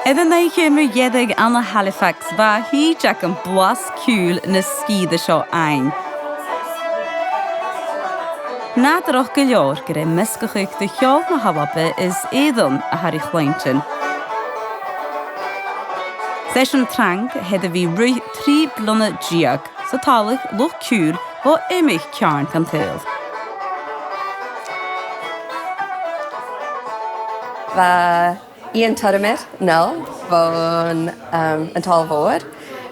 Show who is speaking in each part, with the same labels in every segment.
Speaker 1: Iddyn Beathag Anna Halifax va hi Jack an blas cúil na scíide seo ein. Nadarach go leor gur é miscachuig de cheol na hababe is éadon a Harry Chláintin. Seis an trang head a bhí rui trí blonna diag, sa tálaigh loch cúil ó imich cearn gan tail.
Speaker 2: Ian Tudamit, no, von an talvod.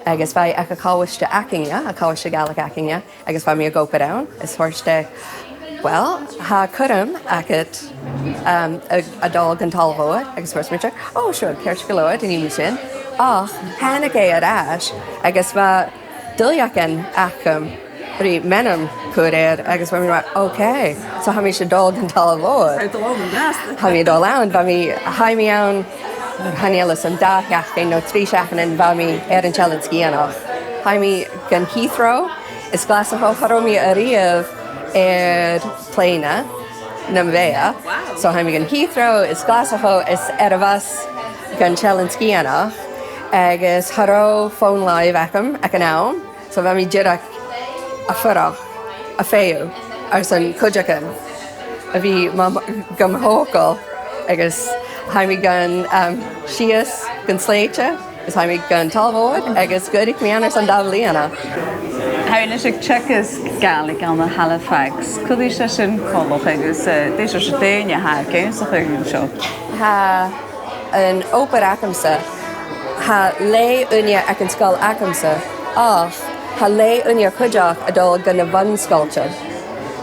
Speaker 2: Agus vai ag a cáiste acinne, a cáiste galach acinne, agus vai mi a gopa down. Is horste, well, ha cudum acit a dog an talvod, agus first mitcha, oh sure, ceirch gaload in imishin. Oh, hanna gay at ash, agus va dulyakan acum. Rí menam cuair agus bhí ra okay, so ha mi sé dul an talvod. Ha mi dul ann, bhí mi haimi ann hanelas an datheach no trí seachanan bhí mi an Eilean Sgìtheanach. Haimi gan Heathrow is glas a chorómi a riamh pléine na bhéa. So haimi gan Heathrow is glas a is bhas gan Eilean Sgìtheanach agus haró phone live acum ac an am. So bhí mi jirach a fyrra, a féu, ar san cúdeachan. A bhí gam hócal, agus haimi gan sias gan sléite, is haimi gan talvod, agus godig mi anar san davliana.
Speaker 1: Eilean Sgìtheanach Gaelic Anna Halifax. Cudí sé sin cóloch agus déis sé déine ha céim sa chuign seo.
Speaker 2: Ha an óper acamsa, ha lé unia ac an scal acamsa, ach ha lé unia chuideach a dul gan na bhan scalte.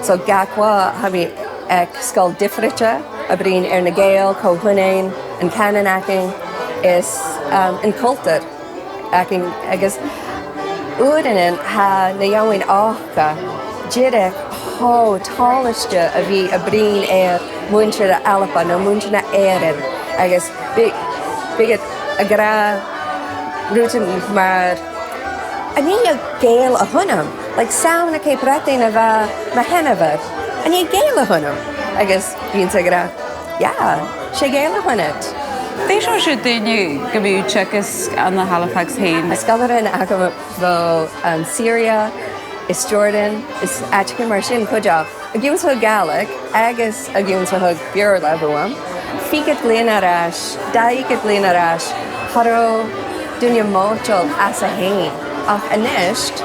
Speaker 2: So gacwa ha mi ag scal difrite a brín na gael, cóhunain, an canan acing is an cultad acing agus udanin ha na yawin ácha jirech ho táliste a bhí a brín muintir na ALBA no muintir na éireann agus bigit a gra rútin mar a ní a gael a hunam, like sauna cé pratain a bheith ma henafad, a ní gael a hunam, agus bhín sa gra, sé gael a hunat.
Speaker 1: Déis sé daine go bhú Checkas Anna Halifax hain.
Speaker 2: Is galan agam bó Syria, is Jordan, is Atchkin mar sin chuideach. A gún sa Gaelic, agus a gún sa bure lebuam. Figet blian arás, daigit blian arás, haró dunya móchol as a hain. Ach anisht,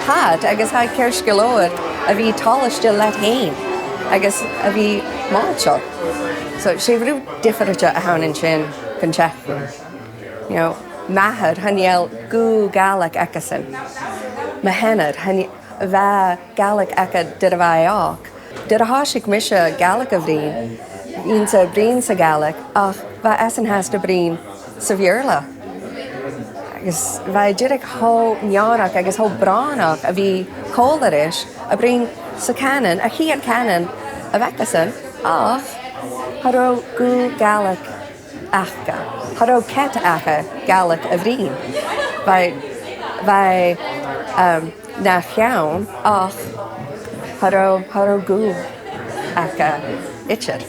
Speaker 2: had, agus ha ceirch gaload, a bhí taliste let hain, agus a bhí móchol. So sé bhrú differite a hanan sin gan teachn. You know, mahad haniel gu Gaelic ecasan. Mahenad bheith Gaelic eca did a bheith did a háisig misha Gaelic a bhrín, ín sa brín sa Gaelic, ach bheith esan has de brín sa bhearla. Agus bheith jirig ho nearach agus ho bránach a bhí cólaris a brín sa canan, a chiad canan a bhecasan, ach haró gu Gaelic achga. Haró cet acha Gaelic a bhrín. Bhai na cheann ach haró gu acha itchir.